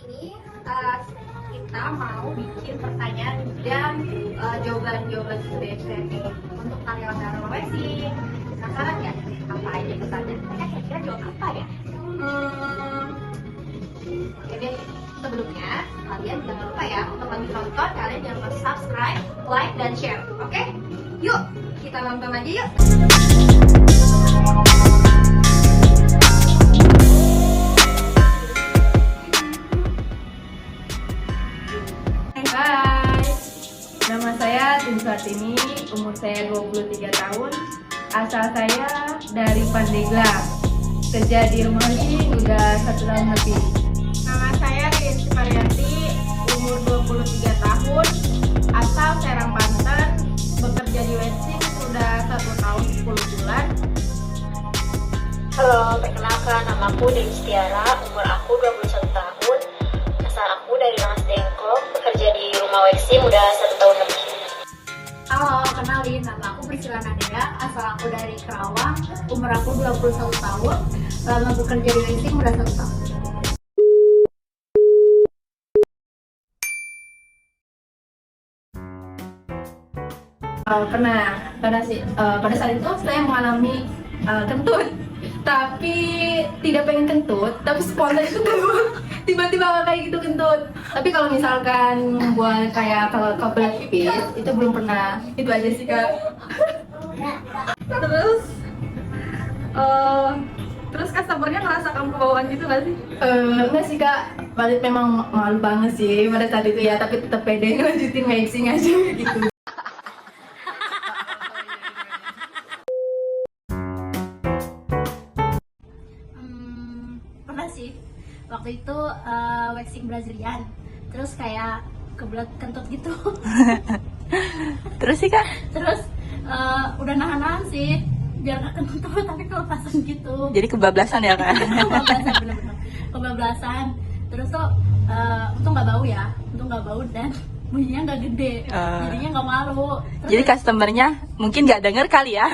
ini kita mau bikin pertanyaan dan jawaban-jawaban BSMP untuk karyawan rumah waxing. Penasaran nggak apa aja pertanyaan? Mereka kira-kira jawab apa ya? Oke, sebelumnya kalian jangan lupa ya untuk lanjut nonton, kalian jangan lupa subscribe, like, dan share. Oke? Yuk, kita nonton aja yuk. Hai, nama saya Tinsatini, umur saya 23 tahun, asal saya dari Pandeglang. Kerja di rumah ini udah 1 tahun lebih. Nama saya Rinci Marianti, umur 23 tahun, asal Serang, Banten. Bekerja di waxing sudah 1 tahun 10 bulan. Halo, perkenalkan namaku Dewi Setiara, umur aku 21 tahun, asal aku dari Langas Dengklok, bekerja di rumah waxing udah 1 tahun lebih. Halo, kenalin, nama aku Priscilla Nadia, asal aku dari Kerawang, umur aku 21 tahun, lama bekerja di waxing udah 1 tahun. Pada saat itu saya mengalami kentut, tapi tidak pengen kentut, tapi spontan itu kentut, tiba-tiba kayak gitu kentut. Tapi kalau misalkan buat kayak kalau kebelet pipis itu belum pernah. Itu aja sih Kak. Terus customernya ngerasa kamu kebawaan gitu gak sih? Enggak sih Kak, memang malu banget sih pada saat itu ya, tapi tetap pede ngelanjutin waxing aja gitu. Pernah sih, waktu itu waxing Brazilian, terus kayak kebelet kentut gitu. Terus sih Kak? Terus udah nahan-nahan sih biar gak kentut tapi kelepasan gitu. Jadi kebablasan ya Kak? Kebablasan, bener-bener kebablasan. Terus tuh untung nggak bau ya, untung nggak bau dan bunyinya nggak gede, jadinya nggak malu. Terus, Jadi customernya mungkin nggak denger kali ya?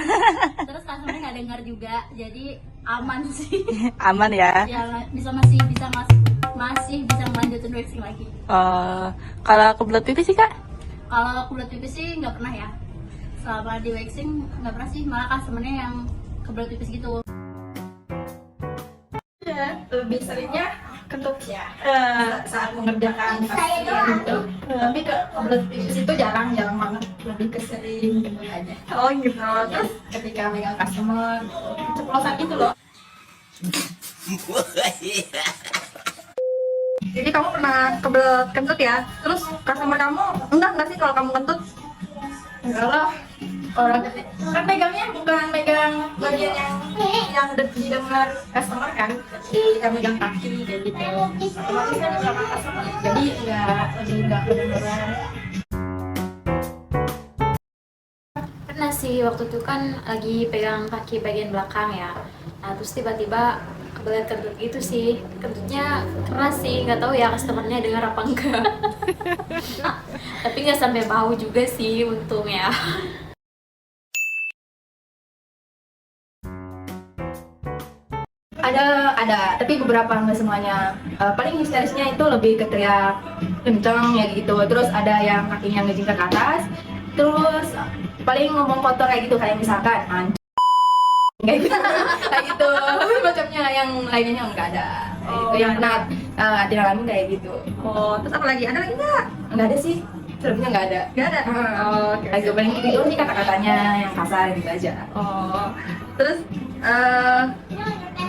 terus customernya nggak dengar juga, jadi aman sih. Aman ya? Ya masih bisa melanjutin waxing lagi. Kalau kebelet pipis sih Kak? Kalau kebelet pipis sih nggak pernah ya. Selama di waxing nggak pernah sih, malah customernya yang kebelet pipis gitu. Ya, lebih seringnya kentut ya saat mengerjakan task gitu. Tapi kebelet pipis itu jarang banget, lebih ke sering gitu aja. Oh gitu. Terus ketika megang customer ceplosan gitu loh. Jadi kamu pernah kebelet kentut ya? Terus customer kamu enggak sih kalau kamu kentut? Enggak lah, orang kan megangnya bukan megang bagian yang didengar customer kan, kita megang kaki kayak gitu. Otomatis kan di belakang customer, jadi nggak kedengeran. Pernah sih, waktu itu kan lagi pegang kaki bagian belakang ya. Nah terus tiba-tiba kebelet kentut gitu sih. Kentutnya keras sih, nggak tahu ya customernya dengar apa enggak. Tapi nggak sampai bau juga sih, untung ya. Ada, tapi beberapa nggak semuanya. Paling histerisnya itu lebih ke teriak kenceng ya gitu. Terus ada yang kakinya ngejingkar ke atas. Terus paling ngomong kotor kayak gitu, kayak misalkan kayak gitu, kayak gitu. Macamnya yang lainnya nggak ada. Itu yang pernah dialami kayak gitu. Oh, terus apa lagi? Ada lagi nggak? Nggak ada sih, selebihnya nggak ada. Nggak ada. Oh, oke. Agak paling gitu sih kata-katanya yang kasar gitu aja. Oh, terus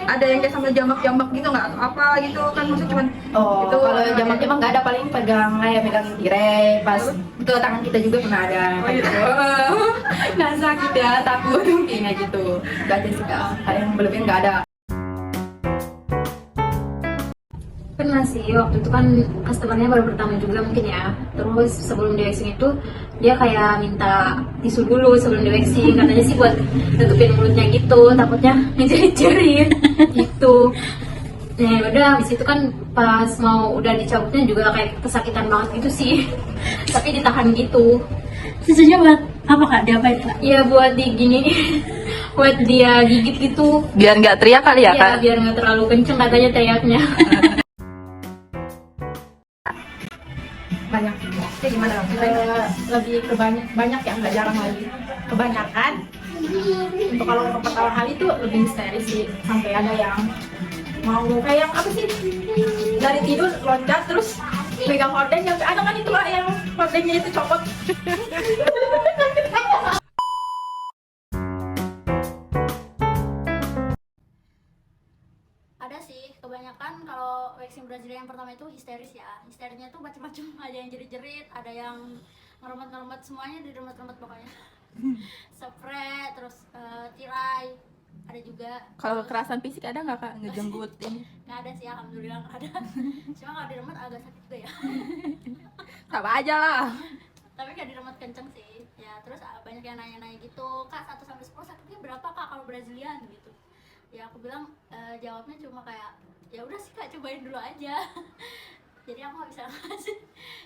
ada yang kayak sambil jambak-jambak gitu nggak? Atau apa gitu kan maksudnya cuman Itu kalau jamak-jamak nggak ada, paling megangin tirai pas ke tangan kita juga pernah ada. gitu. Nggak sakit ya, takut mungkin kayak gitu. Nggak ada sih Kak, kayak yang berlebihan nggak ada. Pernah sih, waktu itu kan customernya baru pertama juga mungkin ya. Terus sebelum di waxing itu dia kayak minta tisu dulu sebelum di waxing, katanya sih buat tutupin mulutnya gitu, takutnya ngejerit-jerit gitu. Nah udah habis itu kan pas mau udah dicabutnya juga kayak kesakitan banget gitu sih. Tapi ditahan gitu. Tisunya buat apa Kak? Diapain Kak? Iya buat digini buat dia gigit gitu. Biar nggak teriak kali ya Kak? Ya biar nggak terlalu kenceng katanya teriaknya. banyak. Jadi gimana? Lebih ke banyak ya, nggak jarang lagi. Kebanyakan. Untuk kalau pertama kali itu lebih histeris sih, sampai ada yang mau kayak yang apa sih, dari tidur loncat terus pegang horden, yang ada kan itu lah yang hordennya itu copot. Ada sih, kebanyakan kalau waxing Brasilia yang pertama itu histeris ya. Histerisnya tuh macam-macam, ada yang jerit-jerit, ada yang ngeremet-ngeremet, semuanya diremet-remet pokoknya. Spray, terus tirai, ada juga. Kalau kekerasan fisik ada nggak kak, ngejenggut ini? Nggak ada sih, alhamdulillah nggak ada. Cuma kalau diremet agak sakit juga ya. Sama aja lah. Tapi nggak diremet kenceng sih. Ya terus banyak yang nanya-nanya gitu, kak 1 sampai 10 sakitnya berapa kak kalau Brazilian gitu. Ya aku bilang jawabnya cuma kayak ya udah sih kak, cobain dulu aja. Jadi aku nggak bisa ngasih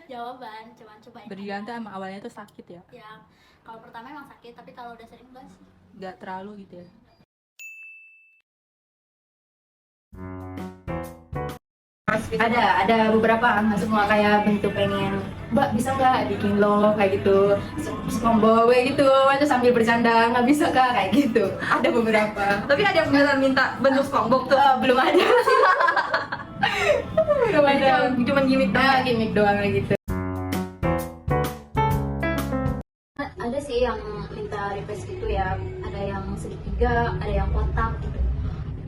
jawaban, cuman cobain Brazilian tuh aja. emang awalnya tuh sakit ya? Ya kalau pertama emang sakit, tapi kalau udah sering enggak sih. Nggak terlalu gitu ya? Ada beberapa, nggak semua kayak bentuk pengen, mbak bisa nggak bikin lo kayak gitu, combo kayak gitu, macam sambil bercanda, nggak bisa kak kayak gitu. Ada beberapa. Tapi ada yang beneran minta bentuk SpongeBob tuh. Belum ada. Belum ada. Cuman gimmick doang. Gimmick doang kayak gitu. Ada sih yang minta request gitu ya, ada yang segitiga, ada yang kotak gitu.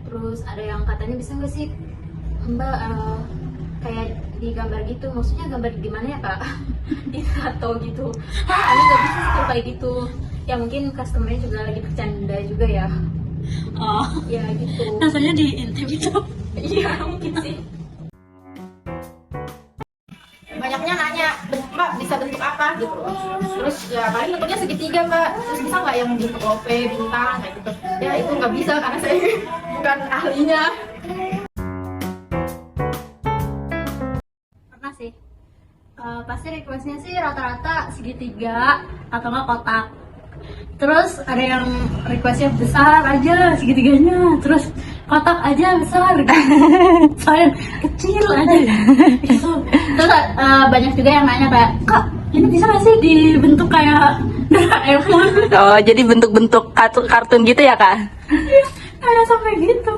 Terus ada yang katanya bisa nggak sih mbak kayak digambar gitu, maksudnya gambar gimana ya kak? Ditato gitu. Ini nggak bisa sih kalau kayak gitu. Ya mungkin customer-nya juga lagi bercanda juga ya. Oh, Ya gitu. rasanya diintip itu. Iya mungkin sih. Banyaknya nanya, mbak bisa bentuk apa gitu. Terus ya paling bentuknya segitiga mbak. Terus bisa nggak yang bentuk OP, bintang kayak gitu. Ya itu nggak bisa karena saya bukan ahlinya. Pernah sih. Pasti requestnya sih rata-rata segitiga atau nggak kotak. Terus ada yang requestnya besar aja segitiganya, terus kotak aja besar, soalnya kecil aja gitu. Terus banyak juga yang nanya kayak, kak ini bisa nggak sih dibentuk kayak Doraemon? Oh jadi bentuk-bentuk kartun gitu ya kak? Ada sampai gitu,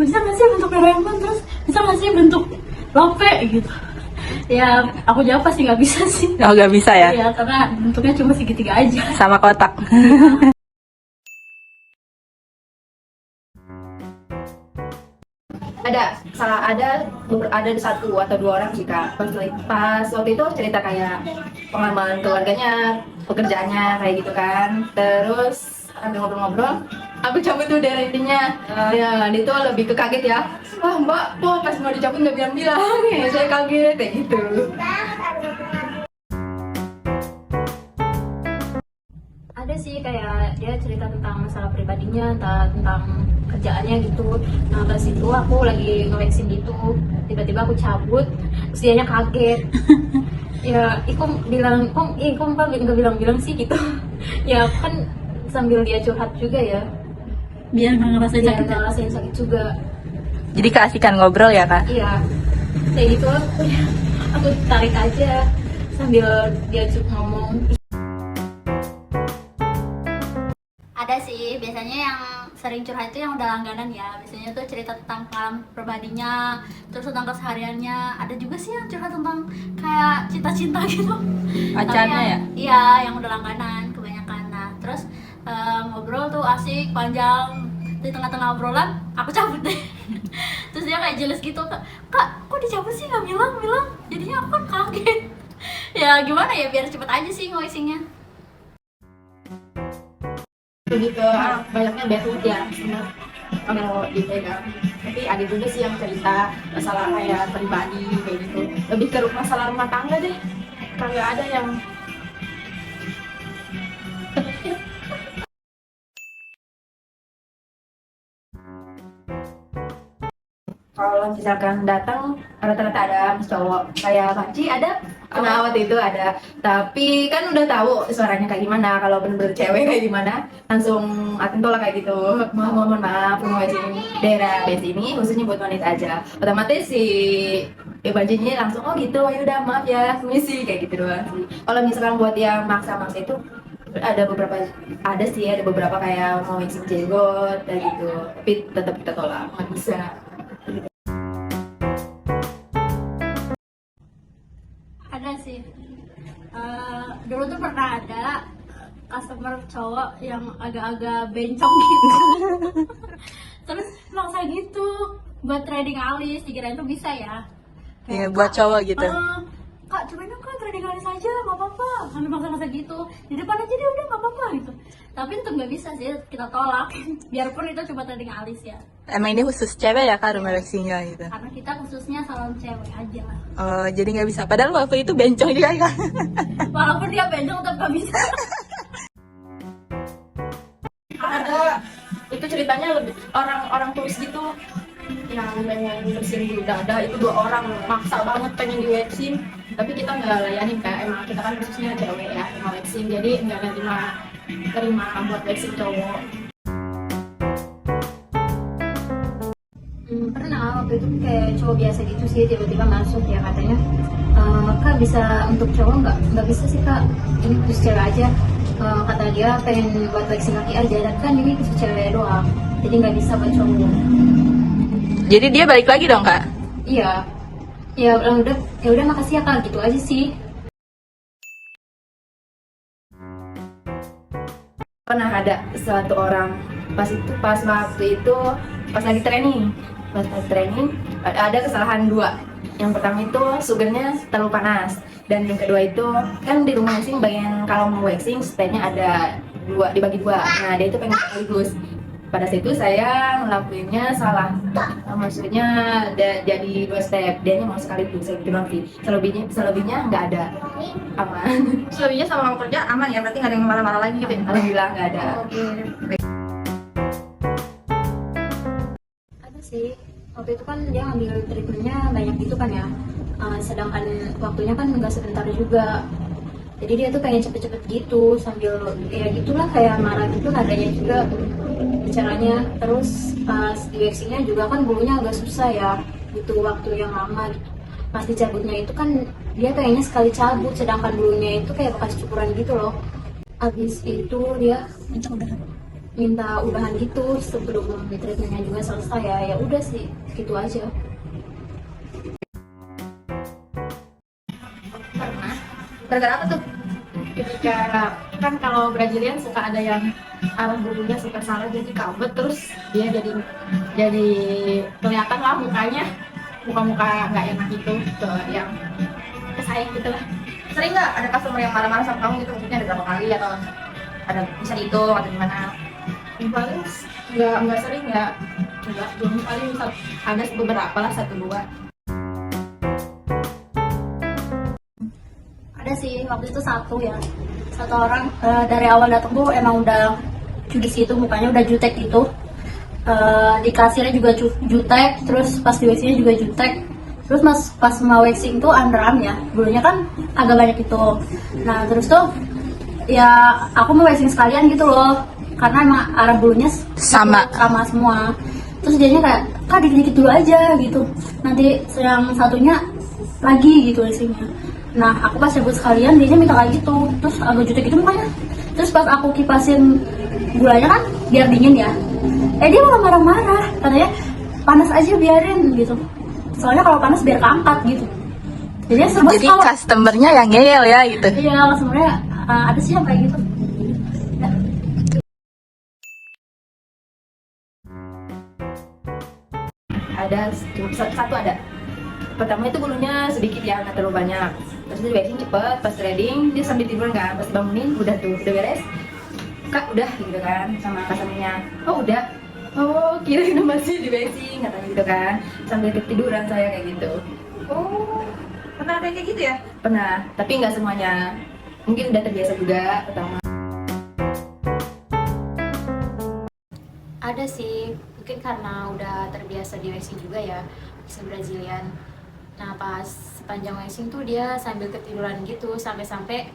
bisa nggak sih bentuk Doraemon, terus bisa nggak sih bentuk Lope gitu. Ya aku jawab pasti nggak bisa sih. Oh nggak bisa ya? Ya karena bentuknya cuma segitiga aja. Sama kotak. ada satu atau dua orang sih kak, pas waktu itu cerita kayak pengalaman keluarganya, pekerjaannya kayak gitu kan. Terus ada ngobrol-ngobrol, aku cabut tuh dari intinya. Ya dia tuh lebih ke kaget ya, wah mbak kok pas mau dicabut nggak bilang-bilang. Ya saya kaget kayak gitu. Ada sih kayak dia cerita tentang masalah pribadinya, tentang kerjaannya gitu. Nah pas itu aku lagi nge-waxing gitu, tiba-tiba aku cabut, terus dianya kaget. Ya ikum bilang, ikum pak nggak bilang-bilang sih gitu. Ya aku kan sambil dia curhat juga ya, Biar nggak ngerasain dia sakit. nggak ngerasain sakit juga. Jadi keasikan ngobrol ya kak? Iya kayak gitu, aku tarik aja sambil dia ngomong. Ada sih, biasanya yang sering curhat itu yang udah langganan ya. Biasanya tuh cerita tentang pengalaman pribadinya, terus tentang kesehariannya. Ada juga sih yang curhat tentang kayak cinta-cinta gitu. Pacarnya Tapi ya? Iya, yang udah langganan kebanyakan. Nah, terus ngobrol tuh asik, panjang. Di tengah-tengah obrolan, aku cabut deh. Terus dia kayak jelas gitu, kak kok dicabut sih nggak bilang? Jadinya aku kan kaget. Ya gimana ya, biar cepet aja sih nge-waxingnya. Lebih ke banyaknya bad mood ya kalau dipegang. Tapi ada juga sih yang cerita masalah kayak pribadi kayak gitu, lebih ke masalah rumah tangga deh. Kayak ada yang kalau kalau misalkan datang rata-rata ada cowok. Kayak Panci ada, nah waktu itu ada. Tapi kan udah tahu suaranya kayak gimana. Kalau bener-bener cewek kayak gimana, langsung atento lah kayak gitu. Mohon maaf, mau ini daerah base ini khususnya buat wanita aja. Otomatis si Panci ini langsung oh gitu, ya udah maaf ya, misi kayak gitu doang sih. Kalau misalkan buat yang maksa-maksa itu ada beberapa kayak mau waxing jenggot kayak gitu, tapi tetap kita tolak, nggak bisa. Ada sih. Dulu tuh pernah ada customer cowok yang agak-agak bencong gitu. Terus maksa gitu buat trading alis, dikirain tuh bisa ya. Iya, buat cowok gitu. Kak, cobain dong kak trading alis aja, nggak apa-apa. Sampai maksa-maksa gitu. Di depan aja deh, udah nggak apa-apa gitu. Tapi tetap nggak bisa sih, kita tolak. Biarpun itu cuma trading alis ya. Emang ini khusus cewek ya kak rumah waxingnya gitu? Karena kita khususnya salon cewek aja. Oh, jadi nggak bisa. Padahal waktu itu bencong juga kan? Walaupun dia bencong tetap nggak bisa. Ada itu ceritanya lebih orang turis gitu yang pengen bersihin dada, itu 2 orang maksa banget pengen di waxing, tapi kita nggak layanin kak. Emang kita kan khususnya cewek ya mau waxing, jadi nggak terima buat waxing cowok. Pernah waktu itu kayak cowok biasa gitu sih, tiba-tiba masuk ya katanya, kak bisa untuk cowok nggak bisa sih kak, ini khusus cewek aja. Kata dia pengen buat waxing kaki aja, dan kan ini khusus cewek doang, jadi nggak bisa buat cowok. Jadi dia balik lagi dong kak? Iya, ya udah makasih ya kak, gitu aja sih. Pernah ada suatu orang pas waktu itu pas lagi training ada kesalahan 2. Yang pertama itu sugarnya terlalu panas, dan yang kedua itu kan di rumah waxing bagian kalau mau waxing stepnya ada dibagi 2. Nah dia itu pengen sekaligus. Pada saat itu saya ngelakuinnya salah, maksudnya jadi 2 step, dia mau sekaligus saya gitu nanti. Selebihnya nggak ada, aman. Selebihnya sama orang kerja aman ya, berarti nggak ada yang marah-marah lagi gitu ya? Alhamdulillah nggak ada. Ada sih, waktu itu kan dia ngambil treatmentnya banyak gitu kan ya, sedangkan waktunya kan nggak sebentar juga. Jadi dia tuh pengen cepet-cepet gitu, sambil ya gitulah kayak marah gitu nadanya juga bicaranya. Terus pas di waxingnya juga kan bulunya agak susah ya, butuh waktu yang lama gitu. Pas dicabutnya itu kan dia pengennya sekali cabut, sedangkan bulunya itu kayak bekas cukuran gitu loh. Abis itu dia minta udahan gitu sebelum treatmentnya juga selesai ya udah sih gitu aja. Gara-gara apa tuh? Ketika kan kalau Brazilian suka ada yang arah bulunya suka salah jadi kabet, terus dia jadi kelihatan lah muka nggak enak gitu ke yang kesayang gitu lah. Sering nggak ada customer yang marah-marah sama kamu gitu, maksudnya ada berapa kali atau ada bisa dihitung atau gimana? Paling nggak sering ya, belum paling ada beberapa lah 1-2. Ada sih waktu itu satu orang dari awal datang tuh emang udah judes gitu, mukanya udah jutek gitu. Di kasirnya juga jutek, terus pas di waxingnya juga jutek. Terus pas mau waxing tuh underarm ya, bulunya kan agak banyak gitu. Nah terus tuh ya aku mau waxing sekalian gitu loh, karena emang arah bulunya sama semua. Terus dianya kayak kak dikit-dikit dulu aja gitu, nanti yang satunya lagi gitu waxingnya. Nah aku pas cabut sekalian dia minta kayak gitu, terus agak jutek gitu mukanya. Terus pas aku kipasin gulanya kan biar dingin ya, dia malah marah-marah, katanya panas aja biarin gitu, soalnya kalau panas biar keangkat gitu. Jadi customernya yang ngeyel ya gitu? Iya, sebenarnya ada sih yang kayak gitu. Ada satu ada. Pertama itu bulunya sedikit ya, nggak terlalu banyak. Terus dia waxing cepet, pas threading dia sambil tiduran kan, pas bangunin udah beres. Kak udah gitu kan sama customernya. Oh udah. Oh kirain masih di waxing katanya gitu kan, sambil ketiduran saya kayak gitu. Oh, pernah ada kayak gitu ya? Pernah, tapi nggak semuanya. Mungkin udah terbiasa juga pertama. Ada sih, mungkin karena udah terbiasa di waxing juga ya. bisa Brazilian. Nah pas sepanjang waxing tuh dia sambil ketiduran gitu sampai-sampai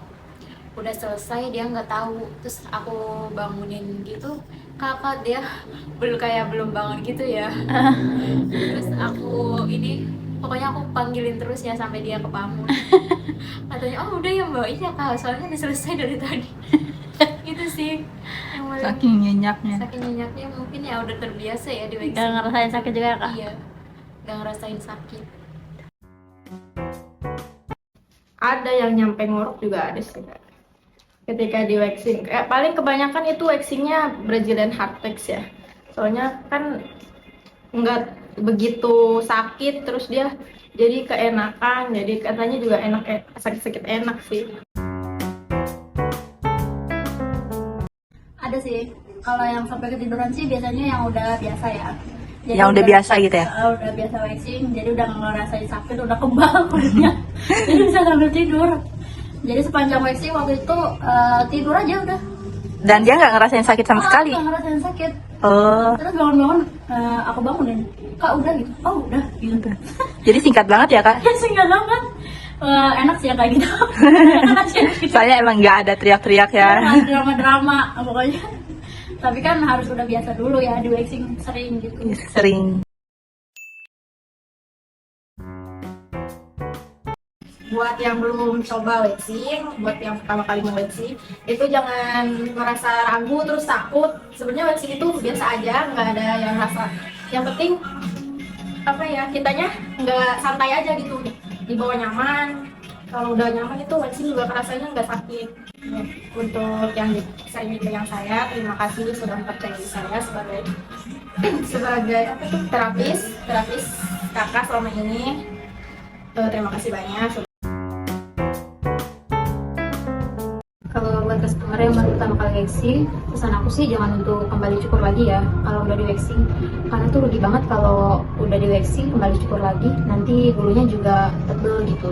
udah selesai dia nggak tahu. Terus aku bangunin gitu, kakak dia belum bangun gitu ya. Terus aku pokoknya aku panggilin terus ya sampai dia kebangun. Katanya oh udah ya mbak, iya kak soalnya udah selesai dari tadi. Gitu sih yang paling Saking nyenyaknya. saking nyenyaknya, mungkin ya udah terbiasa ya di waxing. Gak ngerasain sakit juga ya kak? Iya, nggak ngerasain sakit. Ada yang nyampe ngorok juga ada sih Kak. Ketika di waxing. Paling kebanyakan itu waxingnya Brazilian hard wax ya. Soalnya kan nggak begitu sakit, terus dia jadi keenakan, jadi katanya juga enak, sakit-sakit enak sih. Ada sih. Kalau yang sampai ketiduran sih biasanya yang udah biasa ya. Jadi Yang udah biasa gitu ya? Udah biasa waxing, jadi udah nggak ngerasain sakit, udah kebal kulitnya. Jadi bisa sambil tidur. Jadi sepanjang waxing waktu itu tidur aja udah. Dan dia nggak ngerasain sakit sama sekali? Nggak ngerasain sakit. Oh, Terus bangun-bangun, aku bangunin. Kak udah gitu? Oh udah gitu. jadi singkat banget ya kak? Ya singkat banget. Enak sih ya kayak gitu. Soalnya emang nggak ada teriak-teriak ya? Drama-drama pokoknya. Tapi kan harus udah biasa dulu ya di waxing sering gitu. Sering. Buat yang belum coba waxing, buat yang pertama kali mau waxing, itu jangan merasa ragu terus takut. Sebenarnya waxing itu biasa aja, nggak ada yang rasa. Yang penting apa ya, kitanya nggak santai aja gitu, dibawa nyaman. Kalau udah nyaman itu waxing juga rasanya nggak sakit. Untuk yang sering dipegang saya, terima kasih sudah mempercayai saya sebagai apa tuh, terapis kakak selama ini. Terima kasih banyak. Kalau buat customer yang baru pertama kali waxing, pesan aku sih jangan untuk kembali cukur lagi ya kalau udah di waxing, karena tuh rugi banget kalau udah di waxing kembali cukur lagi, nanti bulunya juga tebel gitu,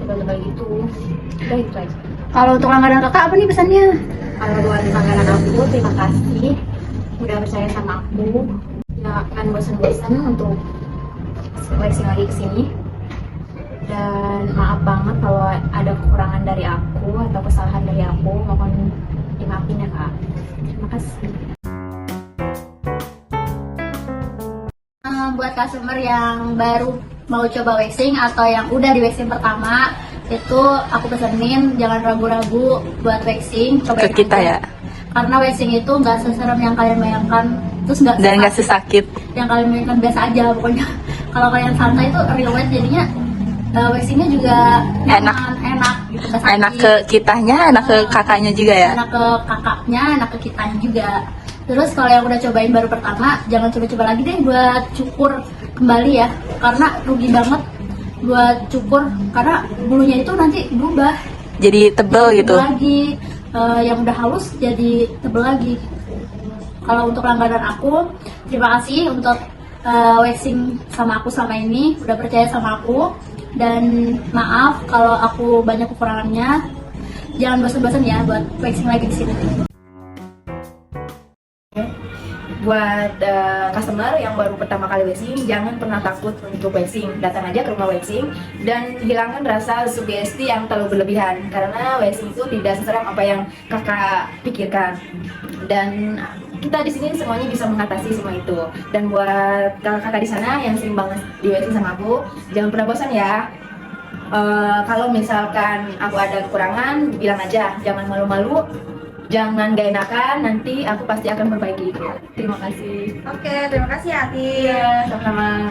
tebel gitu. Udah itu aja. Kalau untuk langganan kakak apa nih pesannya? Kalau buat langganan aku, terima kasih udah percaya sama aku. Nggak akan bosan-bosan untuk waxing lagi kesini. Dan maaf banget kalau ada kekurangan dari aku atau kesalahan dari aku, mohon dimaafin ya kak. Terima kasih. Buat customer yang baru mau coba waxing atau yang udah di waxing pertama, itu aku pesenin jangan ragu-ragu buat waxing, cobain Ke kita aja. ya? Karena waxing itu nggak seserem yang kalian bayangkan, terus Dan nggak sesakit? yang kalian bayangkan, biasa aja pokoknya. Kalau kalian santai itu real wet jadinya waxingnya juga Enak. enak gitu, nggak sakit. Enak ke kitanya, enak ke kakaknya juga ya? Enak ke kakaknya, enak ke kitanya juga. Terus kalau yang udah cobain baru pertama, jangan coba-coba lagi deh buat cukur kembali ya, karena rugi banget buat cukur, karena bulunya itu nanti berubah Jadi tebel gitu? lagi, yang udah halus jadi tebel lagi. Kalau untuk langganan aku, terima kasih untuk waxing sama aku selama ini, udah percaya sama aku, dan maaf kalau aku banyak kekurangannya. Jangan bosan-bosan ya buat waxing lagi di sini. Buat customer yang baru pertama kali waxing, jangan pernah takut untuk waxing. Datang aja ke rumah waxing dan hilangkan rasa sugesti yang terlalu berlebihan, karena waxing itu tidak seseram apa yang kakak pikirkan. Dan kita di sini semuanya bisa mengatasi semua itu. Dan buat kakak-kakak di sana yang sering banget di waxing sama aku, jangan pernah bosan ya. Kalau misalkan aku ada kekurangan, bilang aja, jangan malu-malu. Jangan gak enakan, nanti aku pasti akan perbaiki itu. Terima kasih. Oke, terima kasih Ati. Iya, sama-sama.